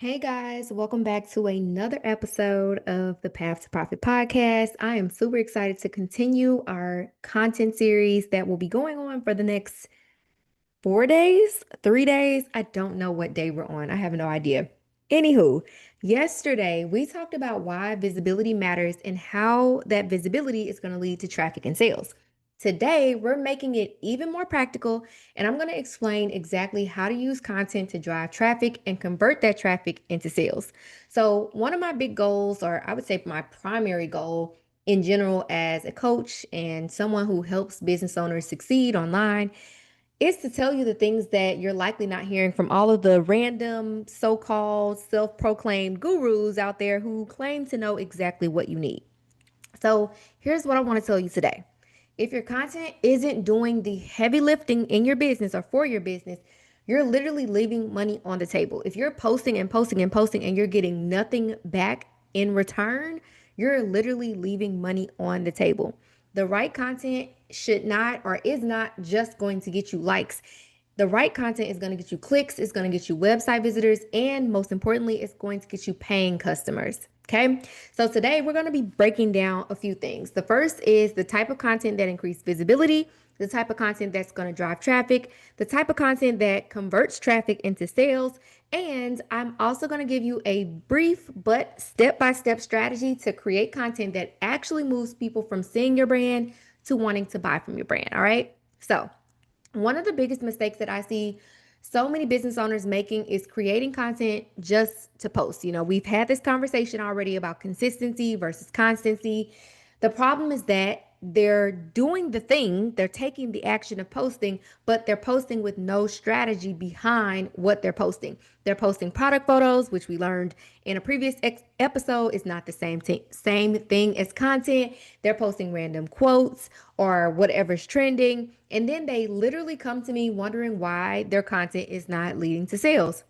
Hey guys, welcome back to another episode of the Path to Profit podcast. I am super excited to continue our content series that will be going on for the next 4 days, 3 days. I don't know what day we're on. I have no idea. Anywho, yesterday we talked about why visibility matters and how that visibility is going to lead to traffic and sales. Today, we're making it even more practical, and I'm going to explain exactly how to use content to drive traffic and convert that traffic into sales. So, one of my big goals, or I would say my primary goal in general as a coach and someone who helps business owners succeed online, is to tell you the things that you're likely not hearing from all of the random so-called self-proclaimed gurus out there who claim to know exactly what you need. So, here's what I want to tell you today. If your content isn't doing the heavy lifting in your business or for your business, you're literally leaving money on the table. If you're posting and posting and posting and you're getting nothing back in return, you're literally leaving money on the table. The right content should not or is not just going to get you likes. The right content is going to get you clicks, it's going to get you website visitors, and most importantly, it's going to get you paying customers. Okay. So today we're going to be breaking down a few things. The first is the type of content that increase visibility, the type of content that's going to drive traffic, the type of content that converts traffic into sales. And I'm also going to give you a brief but step-by-step strategy to create content that actually moves people from seeing your brand to wanting to buy from your brand. All right. So one of the biggest mistakes that I see so many business owners making is creating content just to post. We've had this conversation already about consistency versus constancy. The problem is that they're doing the thing, they're taking the action of posting, but they're posting with no strategy behind what they're posting. They're posting product photos, which we learned in a previous episode is not the same thing as content. They're posting random quotes or whatever's trending, and then they literally come to me wondering why their content is not leading to sales.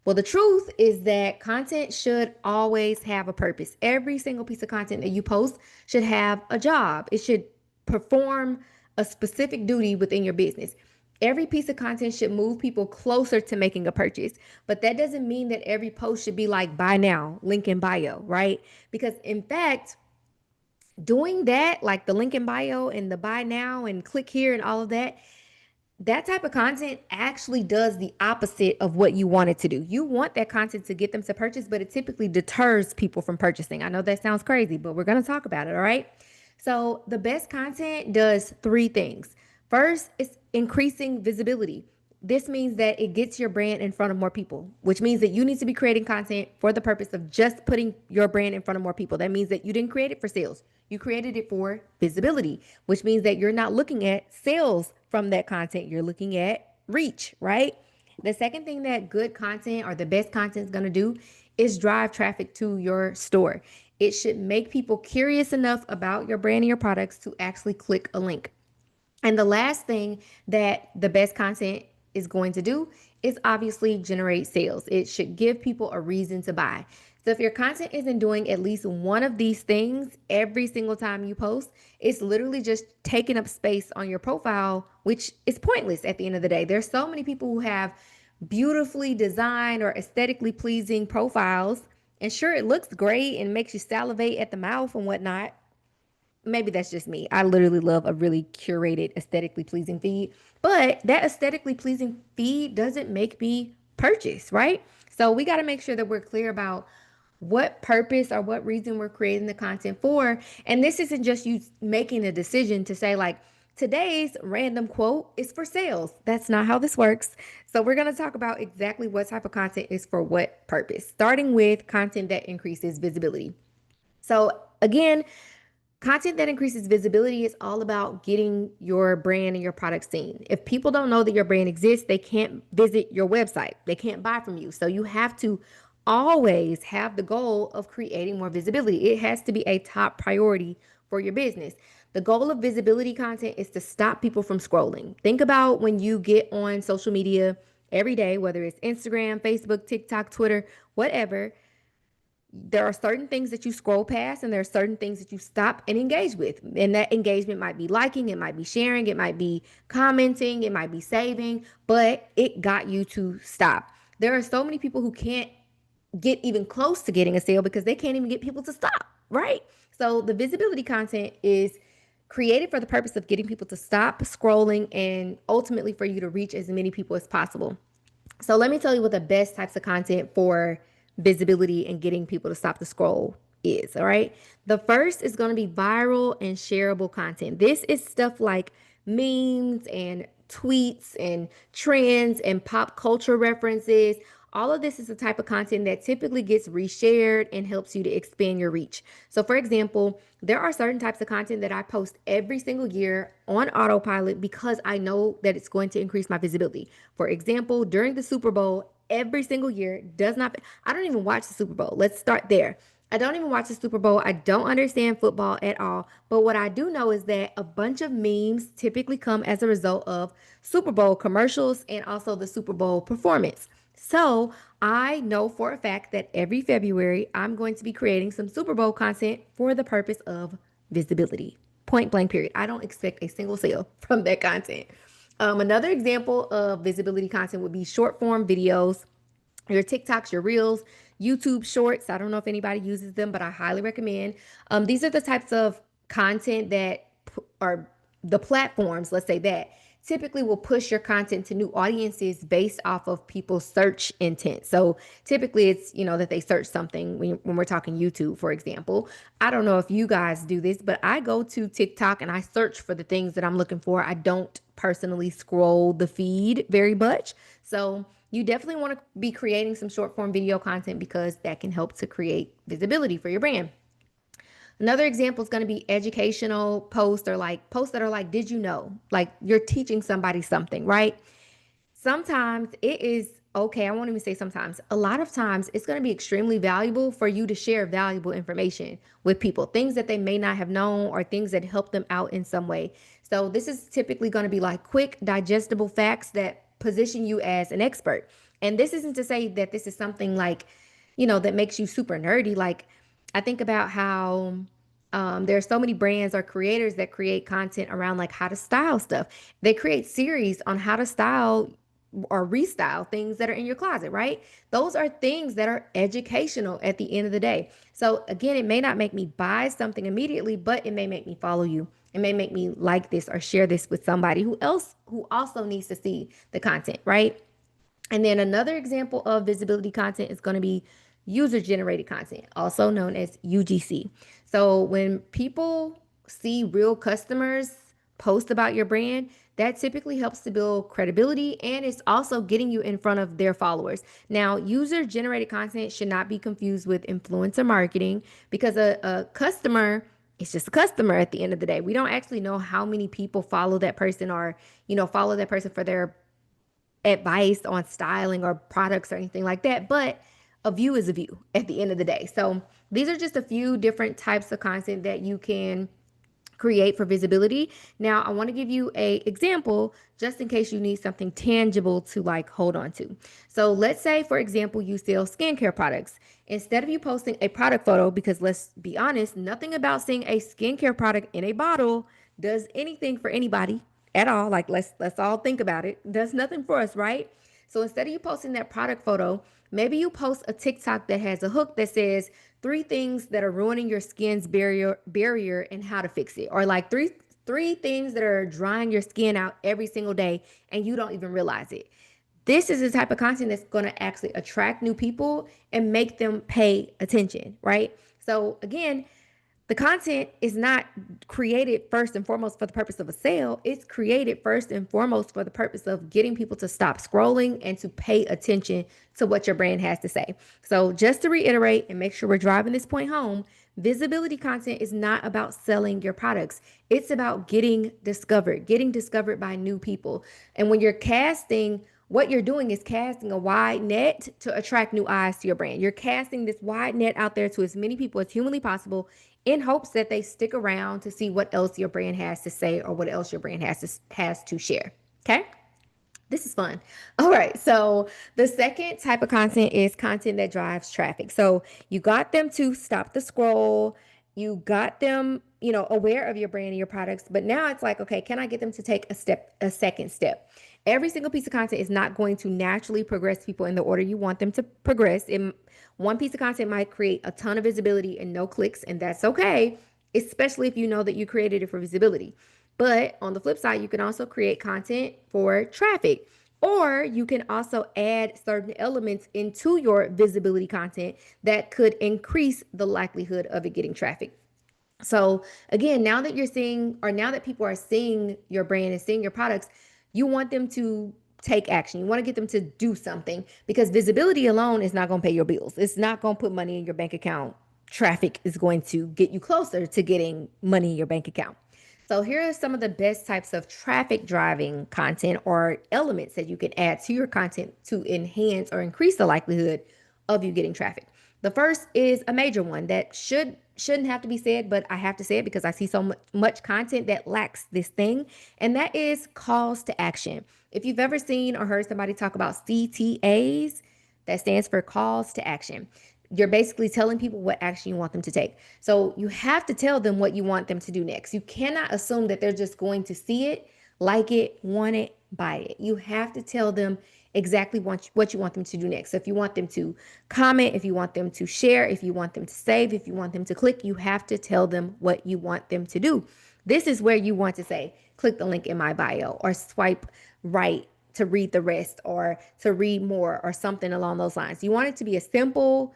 Well, the truth is that content should always have a purpose. Every single piece of content that you post should have a job. It should perform a specific duty within your business. Every piece of content should move people closer to making a purchase. But that doesn't mean that every post should be like buy now, link in bio, right? Because in fact, doing that, like the link in bio and the buy now and click here and all of that, that type of content actually does the opposite of what you want it to do. You want that content to get them to purchase, but it typically deters people from purchasing. I know that sounds crazy, but we're going to talk about it. All right. So, the best content does three things. First, it's increasing visibility. This means that it gets your brand in front of more people, which means that you need to be creating content for the purpose of just putting your brand in front of more people. That means that you didn't create it for sales. You created it for visibility, which means that you're not looking at sales from that content. You're looking at reach, right? The second thing that good content or the best content is going to do is drive traffic to your store. It should make people curious enough about your brand and your products to actually click a link. And the last thing that the best content is going to do is obviously generate sales. It should give people a reason to buy. So if your content isn't doing at least one of these things every single time you post, it's literally just taking up space on your profile, which is pointless at the end of the day. There's so many people who have beautifully designed or aesthetically pleasing profiles. And sure, it looks great and makes you salivate at the mouth and whatnot. Maybe that's just me. I literally love a really curated, aesthetically pleasing feed. But that aesthetically pleasing feed doesn't make me purchase, right? So we got to make sure that we're clear about what purpose or what reason we're creating the content for. And this isn't just you making a decision to say, like, today's random quote is for sales. That's not how this works. So we're going to talk about exactly what type of content is for what purpose, starting with content that increases visibility. So again, content that increases visibility is all about getting your brand and your product seen. If people don't know that your brand exists, they can't visit your website. They can't buy from you. So you have to always have the goal of creating more visibility. It has to be a top priority for your business. The goal of visibility content is to stop people from scrolling. Think about when you get on social media every day, whether it's Instagram, Facebook, TikTok, Twitter, whatever. There are certain things that you scroll past and there are certain things that you stop and engage with. And that engagement might be liking, it might be sharing, it might be commenting, it might be saving, but it got you to stop. There are so many people who can't get even close to getting a sale because they can't even get people to stop, right? So the visibility content is created for the purpose of getting people to stop scrolling and ultimately for you to reach as many people as possible. So let me tell you what the best types of content for visibility and getting people to stop the scroll is. All right. The first is going to be viral and shareable content. This is stuff like memes and tweets and trends and pop culture references. All of this is the type of content that typically gets reshared and helps you to expand your reach. So, for example, there are certain types of content that I post every single year on autopilot because I know that it's going to increase my visibility. For example, during the Super Bowl, every single year does not, I don't even watch the Super Bowl. Let's start there. I don't even watch the Super Bowl. I don't understand football at all. But what I do know is that a bunch of memes typically come as a result of Super Bowl commercials and also the Super Bowl performance. So I know for a fact that every February I'm going to be creating some Super Bowl content for the purpose of visibility. Point blank, period. I don't expect a single sale from that content. Another example of visibility content would be short form videos, your TikToks, your Reels, YouTube Shorts. I don't know if anybody uses them, but I highly recommend. These are the types of content that are the platforms, let's say that, typically will push your content to new audiences based off of people's search intent. So typically it's, that they search something when we're talking YouTube, for example. I don't know if you guys do this, but I go to TikTok and I search for the things that I'm looking for. I don't personally scroll the feed very much. So you definitely want to be creating some short form video content because that can help to create visibility for your brand. Another example is going to be educational posts or like posts that are like, did you know? Like you're teaching somebody something, right? Sometimes it is okay. I won't even say sometimes. A lot of times it's going to be extremely valuable for you to share valuable information with people, things that they may not have known or things that help them out in some way. So this is typically going to be like quick, digestible facts that position you as an expert. And this isn't to say that this is something like, that makes you super nerdy. Like I think about how there are so many brands or creators that create content around like how to style stuff. They create series on how to style or restyle things that are in your closet, right? Those are things that are educational at the end of the day. So again, it may not make me buy something immediately, but it may make me follow you. It may make me like this or share this with somebody who also needs to see the content, right? And then another example of visibility content is going to be user generated content, also known as UGC. So when people see real customers post about your brand, that typically helps to build credibility and it's also getting you in front of their followers. Now, user generated content should not be confused with influencer marketing because a customer it's just a customer at the end of the day. We don't actually know how many people follow that person or, follow that person for their advice on styling or products or anything like that, but a view is a view at the end of the day. So these are just a few different types of content that you can create for visibility. Now, I want to give you a example just in case you need something tangible to like hold on to. So let's say, for example, you sell skincare products. Instead of you posting a product photo, because let's be honest, nothing about seeing a skincare product in a bottle does anything for anybody at all. Like let's all think about it. Does nothing for us, right? So instead of you posting that product photo, maybe you post a TikTok that has a hook that says 3 things that are ruining your skin's barrier and how to fix it, or like three things that are drying your skin out every single day and you don't even realize it. This is the type of content that's going to actually attract new people and make them pay attention, right? So again, the content is not created first and foremost for the purpose of a sale. It's created first and foremost for the purpose of getting people to stop scrolling and to pay attention to what your brand has to say. So, just to reiterate and make sure we're driving this point home, visibility content is not about selling your products. It's about getting discovered by new people. And when you're casting, what you're doing is casting a wide net to attract new eyes to your brand. You're casting this wide net out there to as many people as humanly possible in hopes that they stick around to see what else your brand has to say or what else your brand has to share. Okay? This is fun. All right. So the second type of content is content that drives traffic. So you got them to stop the scroll. You got them, aware of your brand and your products. But now it's like, okay, can I get them to take a second step? Every single piece of content is not going to naturally progress people in the order you want them to progress. One piece of content might create a ton of visibility and no clicks, and that's okay, especially if you know that you created it for visibility. But on the flip side, you can also create content for traffic, or you can also add certain elements into your visibility content that could increase the likelihood of it getting traffic. So again, now that you're seeing, or now that people are seeing your brand and seeing your products, you want them to take action. You want to get them to do something, because visibility alone is not going to pay your bills. It's not going to put money in your bank account. Traffic is going to get you closer to getting money in your bank account. So here are some of the best types of traffic driving content or elements that you can add to your content to enhance or increase the likelihood of you getting traffic. The first is a major one that shouldn't have to be said, but I have to say it because I see so much content that lacks this thing, and that is calls to action. If you've ever seen or heard somebody talk about CTAs, that stands for calls to action. You're basically telling people what action you want them to take. So you have to tell them what you want them to do next. You cannot assume that they're just going to see it, like it, want it, buy it. You have to tell them exactly what you want them to do next. So if you want them to comment, if you want them to share, if you want them to save, if you want them to click, you have to tell them what you want them to do. This is where you want to say, click the link in my bio, or swipe right to read the rest, or to read more, or something along those lines. You want it to be a simple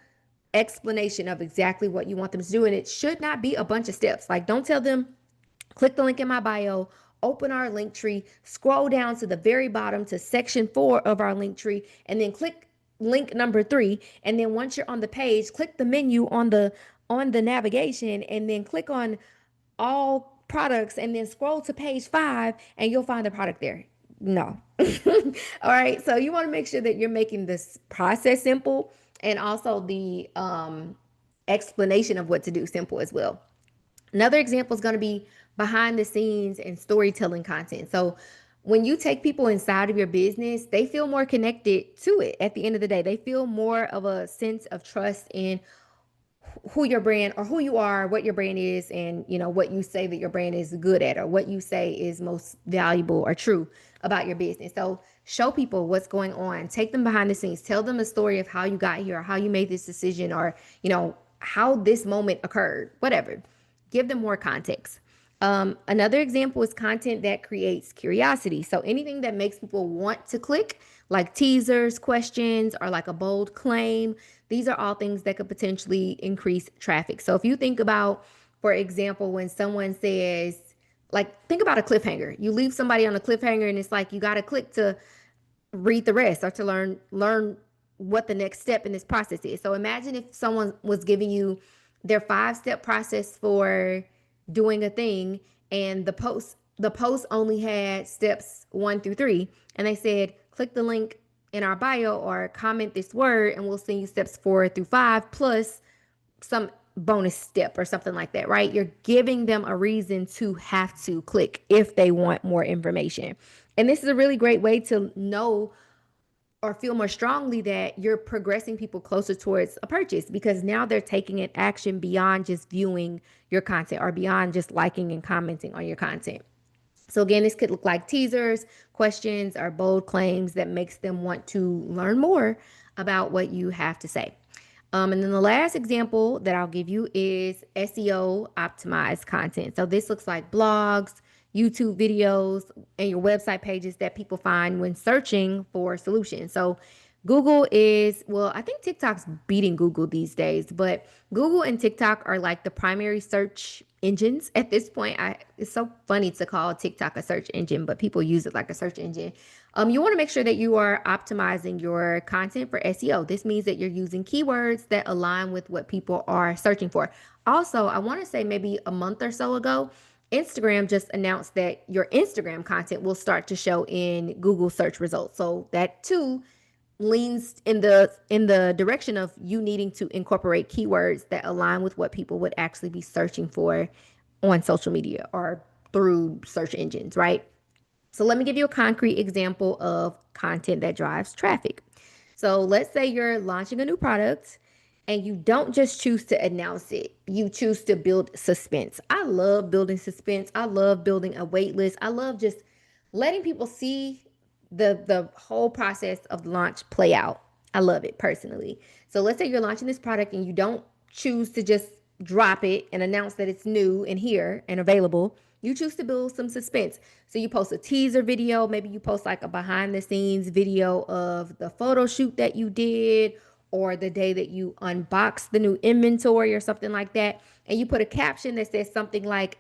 explanation of exactly what you want them to do. And it should not be a bunch of steps. Like, don't tell them, click the link in my bio, open our link tree, scroll down to the very bottom to section 4 of our link tree, and then click link number 3. And then once you're on the page, click the menu on the navigation, and then click on all products, and then scroll to page 5, and you'll find the product there. No. All right. So you want to make sure that you're making this process simple, and also the explanation of what to do simple as well. Another example is going to be behind the scenes and storytelling content. So when you take people inside of your business, they feel more connected to it. At the end of the day, they feel more of a sense of trust in who your brand, or who you are, what your brand is, and what you say that your brand is good at, or what you say is most valuable or true about your business. So show people what's going on, take them behind the scenes, tell them a story of how you got here, or how you made this decision, or how this moment occurred, whatever. Give them more context. Another example is content that creates curiosity. So anything that makes people want to click, like teasers, questions, or like a bold claim, these are all things that could potentially increase traffic. So if you think about, for example, when someone says, like, think about a cliffhanger. You leave somebody on a cliffhanger, and it's like you got to click to read the rest, or to learn what the next step in this process is. So imagine if someone was giving you their 5-step process for doing a thing, and the post only had steps 1 through 3, and they said, click the link in our bio, or comment this word, and we'll send you steps 4 through 5 plus some bonus step or something like that, right? You're giving them a reason to have to click if they want more information. And this is a really great way to know or feel more strongly that you're progressing people closer towards a purchase, because now they're taking an action beyond just viewing your content, or beyond just liking and commenting on your content. So again, this could look like teasers, questions, or bold claims that makes them want to learn more about what you have to say. And then the last example that I'll give you is SEO optimized content. So this looks like blogs, YouTube videos, and your website pages that people find when searching for solutions. So Google is, well, I think TikTok's beating Google these days, but Google and TikTok are like the primary search engines at this point. It's so funny to call TikTok a search engine, but people use it like a search engine. You want to make sure that you are optimizing your content for SEO. This means that you're using keywords that align with what people are searching for. Also, I want to say maybe a month or so ago, Instagram just announced that your Instagram content will start to show in Google search results. So that too leans in the direction of you needing to incorporate keywords that align with what people would actually be searching for on social media or through search engines, right? So let me give you a concrete example of content that drives traffic. So let's say you're launching a new product, and you don't just choose to announce it, you choose to build suspense. I love building suspense. I love building a wait list. I love just letting people see the whole process of launch play out. I love it personally. So let's say you're launching this product and you don't choose to just drop it and announce that it's new and here and available. You choose to build some suspense. So you post a teaser video, maybe you post like a behind the scenes video of the photo shoot that you did or the day that you unboxed the new inventory or something like that. And you put a caption that says something like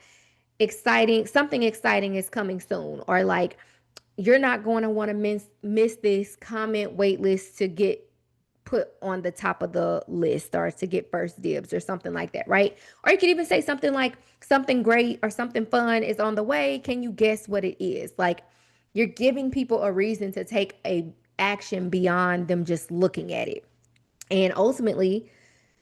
something exciting is coming soon, or like you're not going to want to miss this comment wait list to get put on the top of the list or to get first dibs or something like that, right? Or you could even say something like something great or something fun is on the way. Can you guess what it is? Like you're giving people a reason to take a action beyond them just looking at it. And ultimately,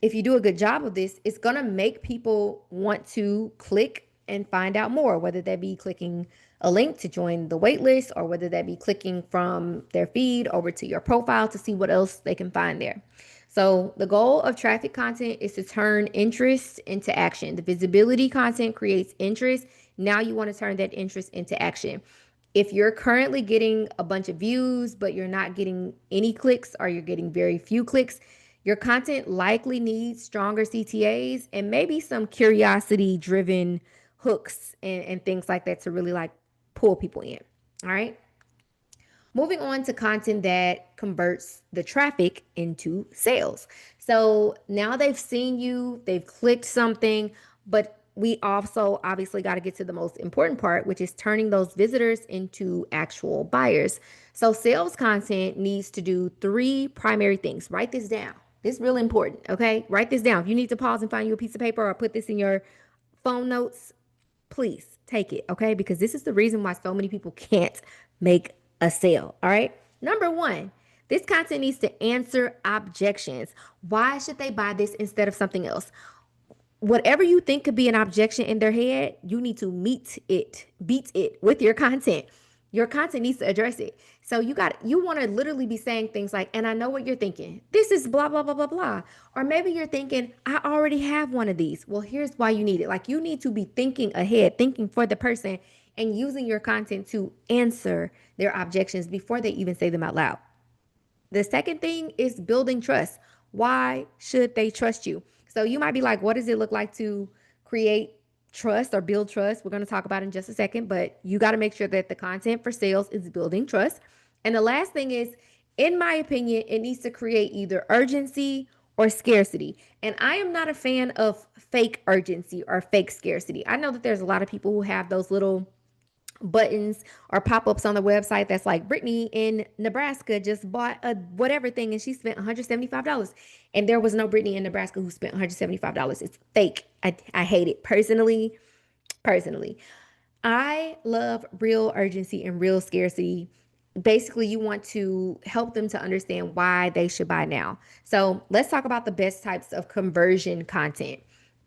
if you do a good job of this, it's going to make people want to click and find out more, whether that be clicking a link to join the wait list or whether that be clicking from their feed over to your profile to see what else they can find there. So the goal of traffic content is to turn interest into action. The visibility content creates interest. Now you want to turn that interest into action. If you're currently getting a bunch of views, but you're not getting any clicks or you're getting very few clicks, your content likely needs stronger CTAs and maybe some curiosity driven hooks and things like that to really like pull people in. All right. Moving on to content that converts the traffic into sales. So now they've seen you, they've clicked something, but we also obviously got to get to the most important part, which is turning those visitors into actual buyers. So sales content needs to do three primary things. Write this down. This is really important. Okay. Write this down. If you need to pause and find you a piece of paper or put this in your phone notes, please take it, okay? Because this is the reason why so many people can't make a sale, all right? Number one, this content needs to answer objections. Why should they buy this instead of something else? Whatever you think could be an objection in their head, you need to beat it with your content. Your content needs to address it. So you want to literally be saying things like, and I know what you're thinking. This is blah, blah, blah, blah, blah. Or maybe you're thinking, I already have one of these. Well, here's why you need it. Like you need to be thinking ahead, thinking for the person and using your content to answer their objections before they even say them out loud. The second thing is building trust. Why should they trust you? So you might be like, what does it look like to create trust or build trust? We're going to talk about it in just a second, but you got to make sure that the content for sales is building trust. And the last thing is, in my opinion, it needs to create either urgency or scarcity. And I am not a fan of fake urgency or fake scarcity. I know that there's a lot of people who have those little buttons or pop-ups on the website that's like Brittany in Nebraska just bought a whatever thing and she spent $175 and there was no Brittany in Nebraska who spent $175. It's fake. I hate it personally. I love real urgency and real scarcity. Basically, you want to help them to understand why they should buy now. So let's talk about the best types of conversion content.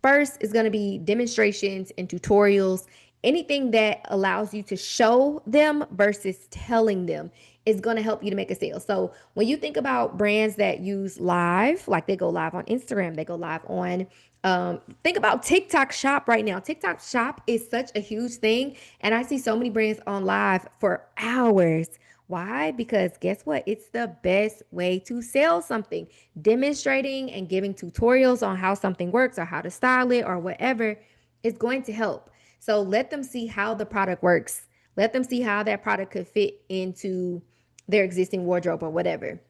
First is going to be demonstrations and tutorials. Anything that allows you to show them versus telling them is going to help you to make a sale. So when you think about brands that use live, like they go live on Instagram, they go live on think about TikTok Shop right now. TikTok Shop is such a huge thing. And I see so many brands on live for hours. Why? Because guess what? It's the best way to sell something. Demonstrating and giving tutorials on how something works or how to style it or whatever is going to help. So let them see how the product works. Let them see how that product could fit into their existing wardrobe or whatever.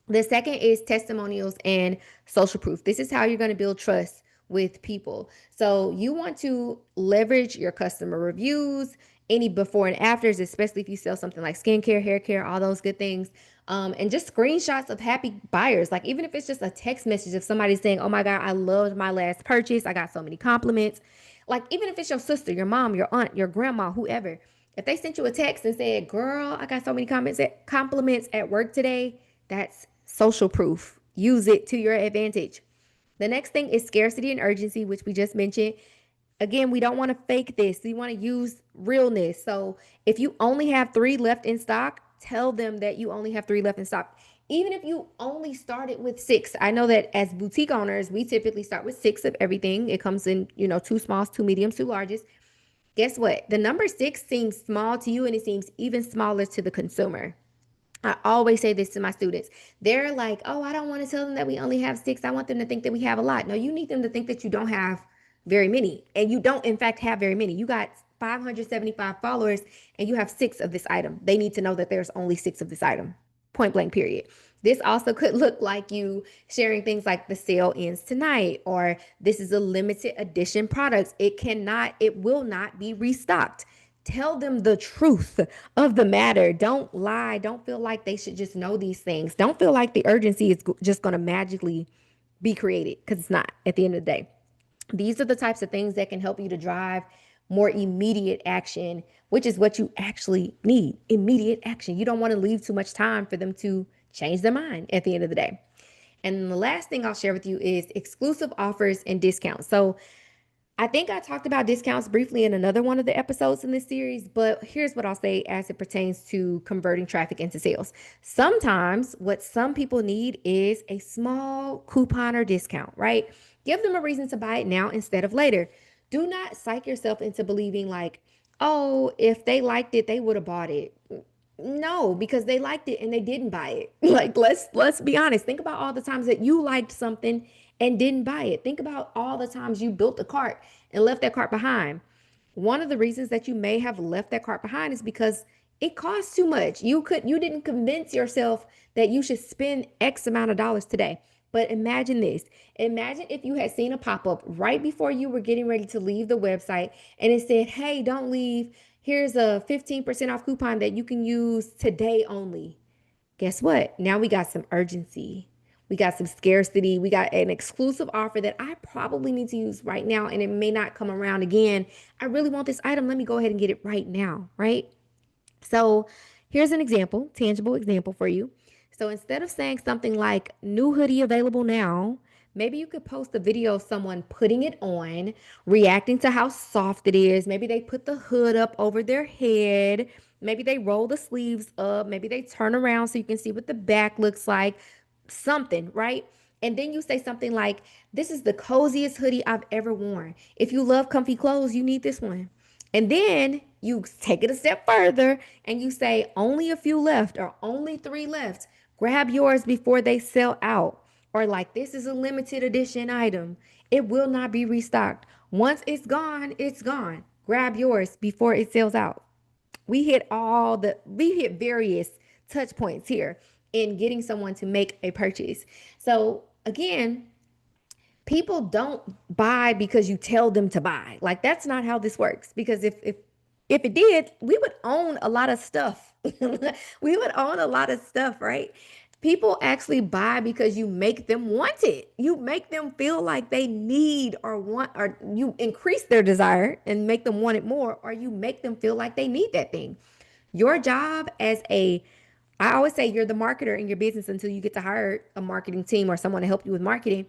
The second is testimonials and social proof. This is how you're going to build trust with people. So you want to leverage your customer reviews, any before and afters, especially if you sell something like skincare, hair care, all those good things. And just screenshots of happy buyers. Like even if it's just a text message of somebody saying, oh my God, I loved my last purchase. I got so many compliments. Like even if it's your sister, your mom, your aunt, your grandma, whoever, if they sent you a text and said, girl, I got so many compliments at work today, that's social proof. Use it to your advantage. The next thing is scarcity and urgency, which we just mentioned. Again, we don't want to fake this. We want to use realness. So if you only have 3 left in stock, tell them that you only have 3 left in stock. Even if you only started with 6, I know that as boutique owners, we typically start with 6 of everything. It comes in, 2 smalls, 2 mediums, 2 larges. Guess what? The number 6 seems small to you and it seems even smaller to the consumer. I always say this to my students. They're like, oh, I don't want to tell them that we only have six. I want them to think that we have a lot. No, you need them to think that you don't have very many. And you don't, in fact, have very many. You got 575 followers and you have six of this item. They need to know that there's only six of this item. Point blank, period. This also could look like you sharing things like the sale ends tonight, or this is a limited edition product. It will not be restocked. Tell them the truth of the matter. Don't lie. Don't feel like they should just know these things. Don't feel like the urgency is just going to magically be created, because it's not at the end of the day. These are the types of things that can help you to drive more immediate action, which is what you actually need. Immediate action. You don't want to leave too much time for them to change their mind at the end of the day. And the last thing I'll share with you is exclusive offers and discounts. So I think I talked about discounts briefly in another one of the episodes in this series, but here's what I'll say as it pertains to converting traffic into sales. Sometimes what some people need is a small coupon or discount, right? Give them a reason to buy it now instead of later. Do not psych yourself into believing like, oh, if they liked it, they would have bought it. No, because they liked it and they didn't buy it. Like let's be honest. Think about all the times that you liked something and didn't buy it. Think about all the times you built a cart and left that cart behind. One of the reasons that you may have left that cart behind is because it costs too much. You didn't convince yourself that you should spend X amount of dollars today. But imagine this. Imagine if you had seen a pop-up right before you were getting ready to leave the website and it said, "Hey, don't leave. Here's a 15% off coupon that you can use today only." Guess what? Now we got some urgency. We got some scarcity. We got an exclusive offer that I probably need to use right now and it may not come around again. I really want this item. Let me go ahead and get it right now, right? So here's an example, tangible example for you. So instead of saying something like new hoodie available now, maybe you could post a video of someone putting it on, reacting to how soft it is. Maybe they put the hood up over their head. Maybe they roll the sleeves up. Maybe they turn around so you can see what the back looks like. Something, right? And then you say something like, this is the coziest hoodie I've ever worn. If you love comfy clothes, you need this one. And then you take it a step further and you say, only a few left or only three left. Grab yours before they sell out. Or like, this is a limited edition item. It will not be restocked. Once it's gone, it's gone. Grab yours before it sells out. We hit various touch points here in getting someone to make a purchase. So again, people don't buy because you tell them to buy. Like that's not how this works. Because if it did, we would own a lot of stuff. We would own a lot of stuff, right? People actually buy because you make them want it. You make them feel like they need or want, or you increase their desire and make them want it more, or you make them feel like they need that thing. Your job I always say you're the marketer in your business until you get to hire a marketing team or someone to help you with marketing.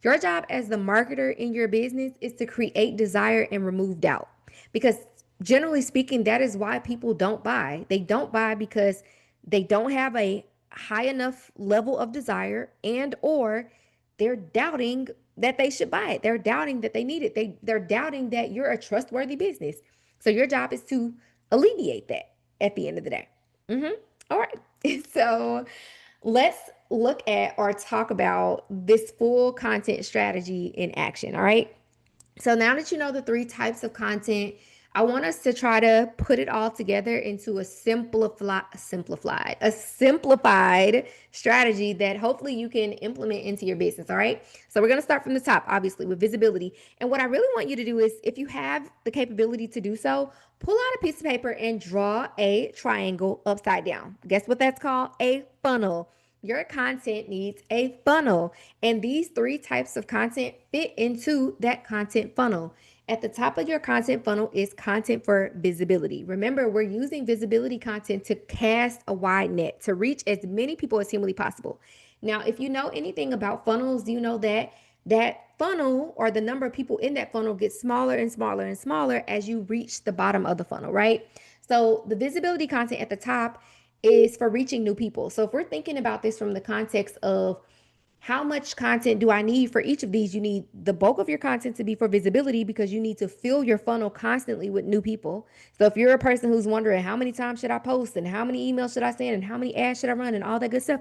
Your job as the marketer in your business is to create desire and remove doubt. Because generally speaking, that is why people don't buy. They don't buy because they don't have a high enough level of desire, and or they're doubting that they should buy it. They're doubting that they need it. They're doubting that you're a trustworthy business. So your job is to alleviate that at the end of the day. All right. So let's look at or talk about this full content strategy in action. All right. So now that you know the three types of content, I want us to try to put it all together into a simplified strategy that hopefully you can implement into your business. All right. So we're going to start from the top, obviously, with visibility. And what I really want you to do is, if you have the capability to do so, pull out a piece of paper and draw a triangle upside down. Guess what that's called? A funnel. Your content needs a funnel, and these three types of content fit into that content funnel. At the top of your content funnel is content for visibility. Remember, we're using visibility content to cast a wide net, to reach as many people as humanly possible. Now, if you know anything about funnels, you know that that funnel, or the number of people in that funnel, gets smaller and smaller and smaller as you reach the bottom of the funnel, right? So the visibility content at the top is for reaching new people. So if we're thinking about this from the context of how much content do I need for each of these? You need the bulk of your content to be for visibility because you need to fill your funnel constantly with new people. So if you're a person who's wondering how many times should I post and how many emails should I send and how many ads should I run and all that good stuff,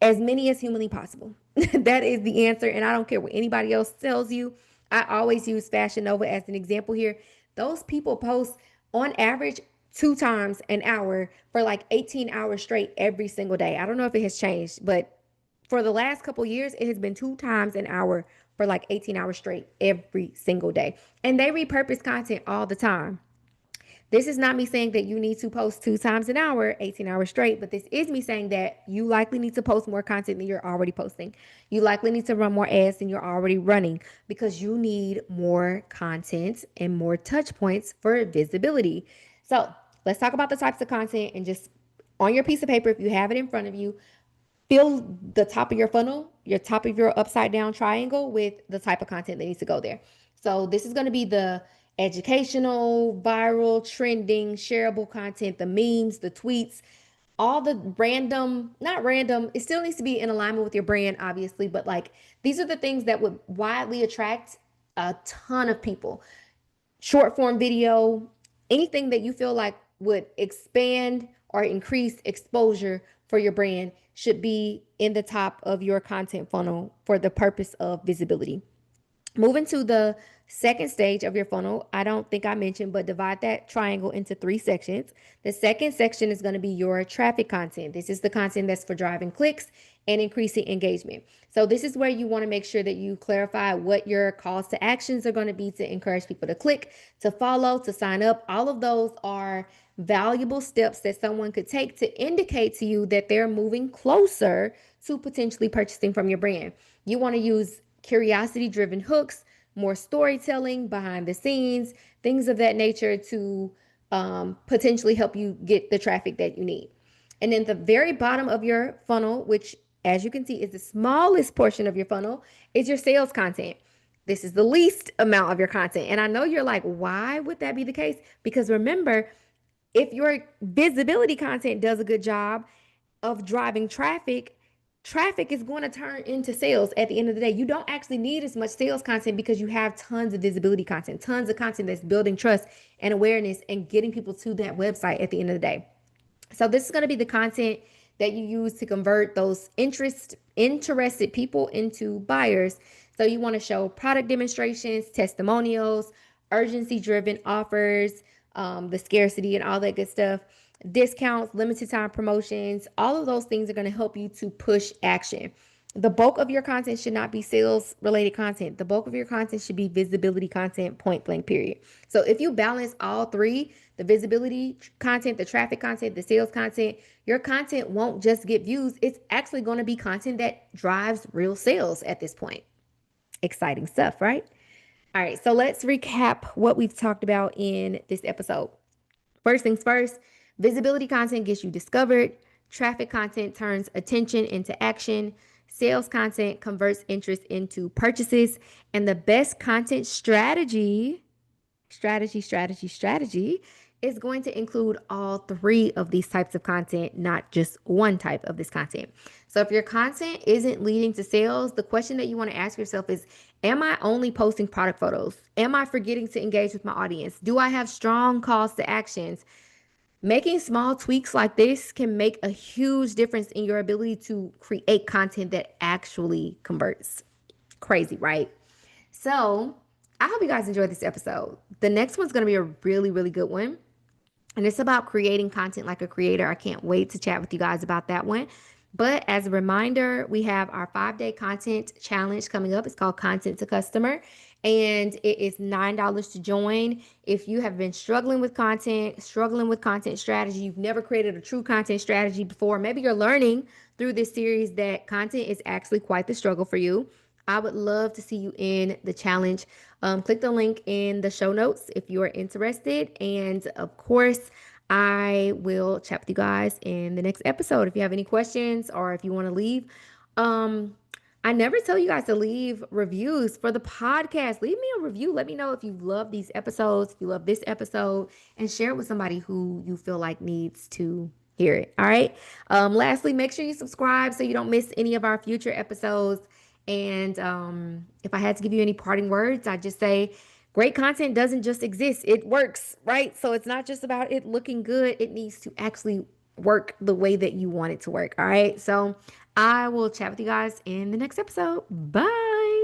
as many as humanly possible. That is the answer. And I don't care what anybody else tells you. I always use Fashion Nova as an example here. Those people post on average 2 times an hour for like 18 hours straight every single day. I don't know if it has changed, but for the last couple years, it has been 2 times an hour for like 18 hours straight every single day. And they repurpose content all the time. This is not me saying that you need to post 2 times an hour, 18 hours straight, but this is me saying that you likely need to post more content than you're already posting. You likely need to run more ads than you're already running because you need more content and more touch points for visibility. So let's talk about the types of content and just on your piece of paper, if you have it in front of you, fill the top of your funnel, your top of your upside down triangle with the type of content that needs to go there. So this is going to be the educational, viral, trending, shareable content, the memes, the tweets, all the random, not random, it still needs to be in alignment with your brand, obviously, but like these are the things that would widely attract a ton of people. Short form video, anything that you feel like would expand or increase exposure for your brand should be in the top of your content funnel for the purpose of visibility. Moving to the second stage of your funnel, I don't think I mentioned, but divide that triangle into 3 sections. The second section is going to be your traffic content. This is the content that's for driving clicks and increasing engagement. So this is where you want to make sure that you clarify what your calls to actions are going to be to encourage people to click, to follow, to sign up. All of those are valuable steps that someone could take to indicate to you that they're moving closer to potentially purchasing from your brand. You want to use curiosity driven hooks, more storytelling behind the scenes, things of that nature to potentially help you get the traffic that you need. And then the very bottom of your funnel, which as you can see is the smallest portion of your funnel, is your sales content. This is the least amount of your content. And I know you're like, why would that be the case? Because remember, if your visibility content does a good job of driving traffic, traffic is going to turn into sales at the end of the day. You don't actually need as much sales content because you have tons of visibility content, tons of content that's building trust and awareness and getting people to that website at the end of the day. So this is going to be the content that you use to convert those interested people into buyers. So you want to show product demonstrations, testimonials, urgency driven offers, the scarcity and all that good stuff, discounts, limited time promotions. All of those things are going to help you to push action. The bulk of your content should not be sales related content. The bulk of your content should be visibility content, point blank, period. So if you balance all three, the visibility content, the traffic content, the sales content, your content won't just get views. It's actually going to be content that drives real sales at this point. Exciting stuff, right? All right, so let's recap what we've talked about in this episode. First things first, visibility content gets you discovered. Traffic content turns attention into action. Sales content converts interest into purchases. And the best content strategy is going to include all three of these types of content, not just one type of this content. So if your content isn't leading to sales, the question that you want to ask yourself is, am I only posting product photos? Am I forgetting to engage with my audience? Do I have strong calls to actions? Making small tweaks like this can make a huge difference in your ability to create content that actually converts. Crazy, right? So I hope you guys enjoyed this episode. The next one's going to be a really, really good one. And it's about creating content like a creator. I can't wait to chat with you guys about that one. But as a reminder, we have our 5-day content challenge coming up. It's called Content to Customer, and it is $9 to join. If you have been struggling with content strategy, you've never created a true content strategy before, maybe you're learning through this series that content is actually quite the struggle for you. I would love to see you in the challenge. Click the link in the show notes if you are interested. And of course, I will chat with you guys in the next episode. If you have any questions or if you want to leave, I never tell you guys to leave reviews for the podcast. Leave me a review. Let me know if you love these episodes, if you love this episode, and share it with somebody who you feel like needs to hear it. All right. Lastly, make sure you subscribe so you don't miss any of our future episodes. And if I had to give you any parting words, I'd just say great content doesn't just exist, it works, right? So it's not just about it looking good, it needs to actually work the way that you want it to work. All right. So I will chat with you guys in the next episode. Bye.